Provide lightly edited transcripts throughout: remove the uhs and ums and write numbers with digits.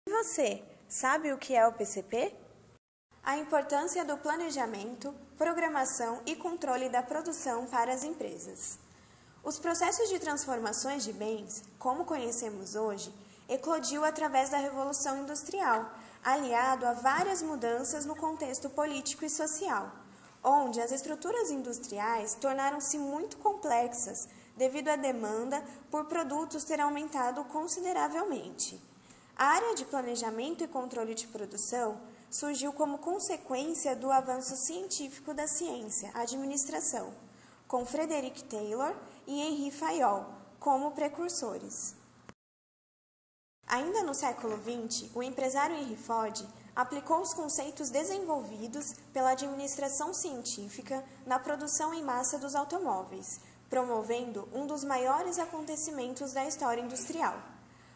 E você, sabe o que é o PCP? A importância do planejamento, programação e controle da produção para as empresas. Os processos de transformações de bens, como conhecemos hoje, eclodiu através da Revolução Industrial, aliado a várias mudanças no contexto político e social, onde as estruturas industriais tornaram-se muito complexas devido à demanda por produtos ter aumentado consideravelmente. A área de planejamento e controle de produção surgiu como consequência do avanço científico da ciência, a administração, com Frederick Taylor e Henri Fayol como precursores. Ainda no século XX, o empresário Henry Ford aplicou os conceitos desenvolvidos pela administração científica na produção em massa dos automóveis, promovendo um dos maiores acontecimentos da história industrial.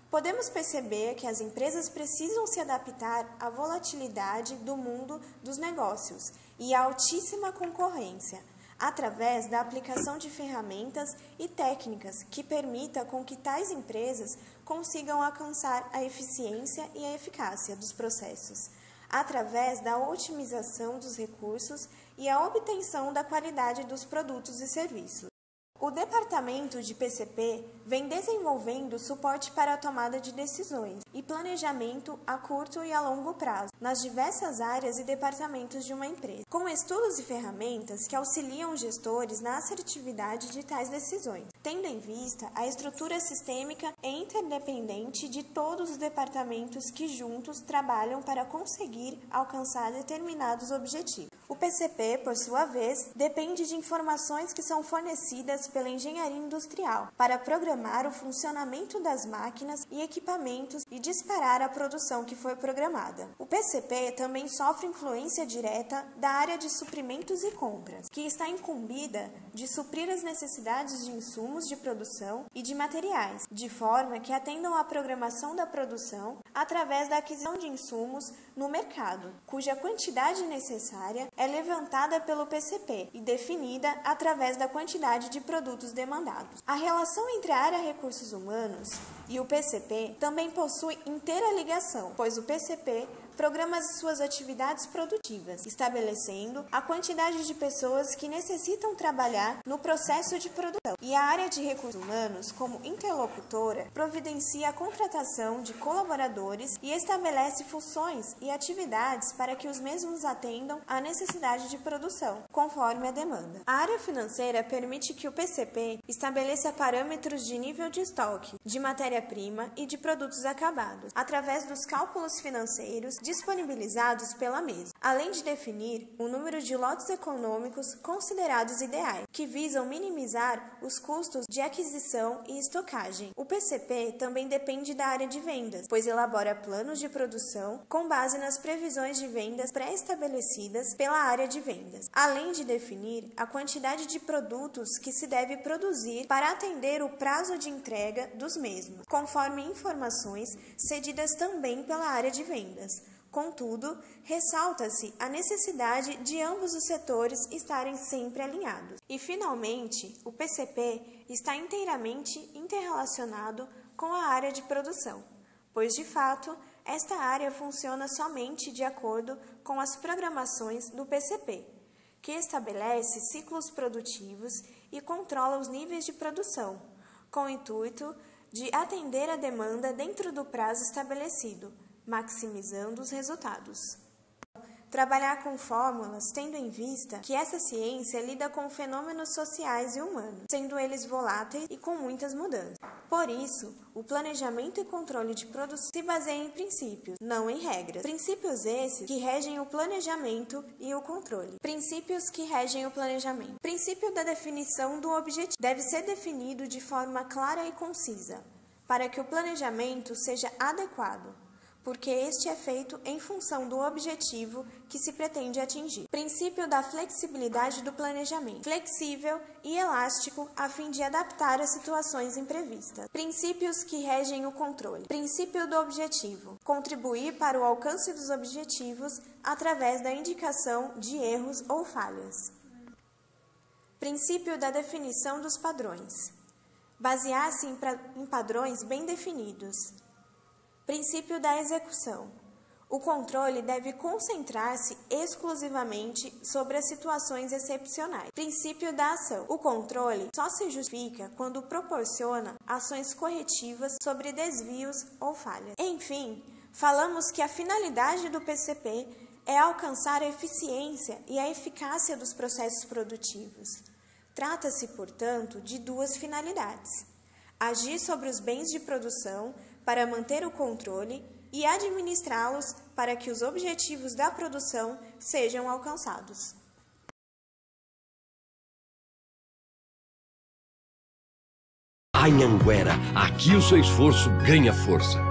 Podemos perceber que as empresas precisam se adaptar à volatilidade do mundo dos negócios e à altíssima concorrência, através da aplicação de ferramentas e técnicas que permitam com que tais empresas consigam alcançar a eficiência e a eficácia dos processos, através da otimização dos recursos e a obtenção da qualidade dos produtos e serviços. O departamento de PCP vem desenvolvendo suporte para a tomada de decisões e planejamento a curto e a longo prazo nas diversas áreas e departamentos de uma empresa, com estudos e ferramentas que auxiliam os gestores na assertividade de tais decisões, tendo em vista a estrutura sistêmica e interdependente de todos os departamentos que juntos trabalham para conseguir alcançar determinados objetivos. O PCP, por sua vez, depende de informações que são fornecidas pela engenharia industrial para programar o funcionamento das máquinas e equipamentos e disparar a produção que foi programada. O PCP também sofre influência direta da área de suprimentos e compras, que está incumbida de suprir as necessidades de insumos de produção e de materiais, de forma que atendam à programação da produção através da aquisição de insumos no mercado, cuja quantidade necessária é levantada pelo PCP e definida através da quantidade de produtos demandados. A relação entre a área recursos humanos e o PCP também possui inteira ligação, pois o PCP programa suas atividades produtivas, estabelecendo a quantidade de pessoas que necessitam trabalhar no processo de produção. E a área de recursos humanos, como interlocutora, providencia a contratação de colaboradores e estabelece funções e atividades para que os mesmos atendam à necessidade de produção, conforme a demanda. A área financeira permite que o PCP estabeleça parâmetros de nível de estoque, de matéria-prima e de produtos acabados, através dos cálculos financeiros disponibilizados pela mesa, além de definir o número de lotes econômicos considerados ideais, que visam minimizar os custos de aquisição e estocagem. O PCP também depende da área de vendas, pois elabora planos de produção com base nas previsões de vendas pré-estabelecidas pela área de vendas, além de definir a quantidade de produtos que se deve produzir para atender o prazo de entrega dos mesmos, conforme informações cedidas também pela área de vendas. Contudo, ressalta-se a necessidade de ambos os setores estarem sempre alinhados. E, finalmente, o PCP está inteiramente interrelacionado com a área de produção, pois, de fato, esta área funciona somente de acordo com as programações do PCP, que estabelece ciclos produtivos e controla os níveis de produção, com o intuito de atender a demanda dentro do prazo estabelecido, maximizando os resultados. Trabalhar com fórmulas, tendo em vista que essa ciência lida com fenômenos sociais e humanos, sendo eles voláteis e com muitas mudanças. Por isso, o planejamento e controle de produção se baseia em princípios, não em regras. Princípios esses que regem o planejamento e o controle. Princípios que regem o planejamento. Princípio da definição do objetivo. Deve ser definido de forma clara e concisa, para que o planejamento seja adequado, porque este é feito em função do objetivo que se pretende atingir. Princípio da flexibilidade do planejamento. Flexível e elástico a fim de adaptar as situações imprevistas. Princípios que regem o controle. Princípio do objetivo. Contribuir para o alcance dos objetivos através da indicação de erros ou falhas. Princípio da definição dos padrões. Basear-se em padrões bem definidos. Princípio da execução. O controle deve concentrar-se exclusivamente sobre as situações excepcionais. Princípio da ação. O controle só se justifica quando proporciona ações corretivas sobre desvios ou falhas. Enfim, falamos que a finalidade do PCP é alcançar a eficiência e a eficácia dos processos produtivos. Trata-se, portanto, de duas finalidades: agir sobre os bens de produção para manter o controle e administrá-los para que os objetivos da produção sejam alcançados. Anhanguera, aqui o seu esforço ganha força.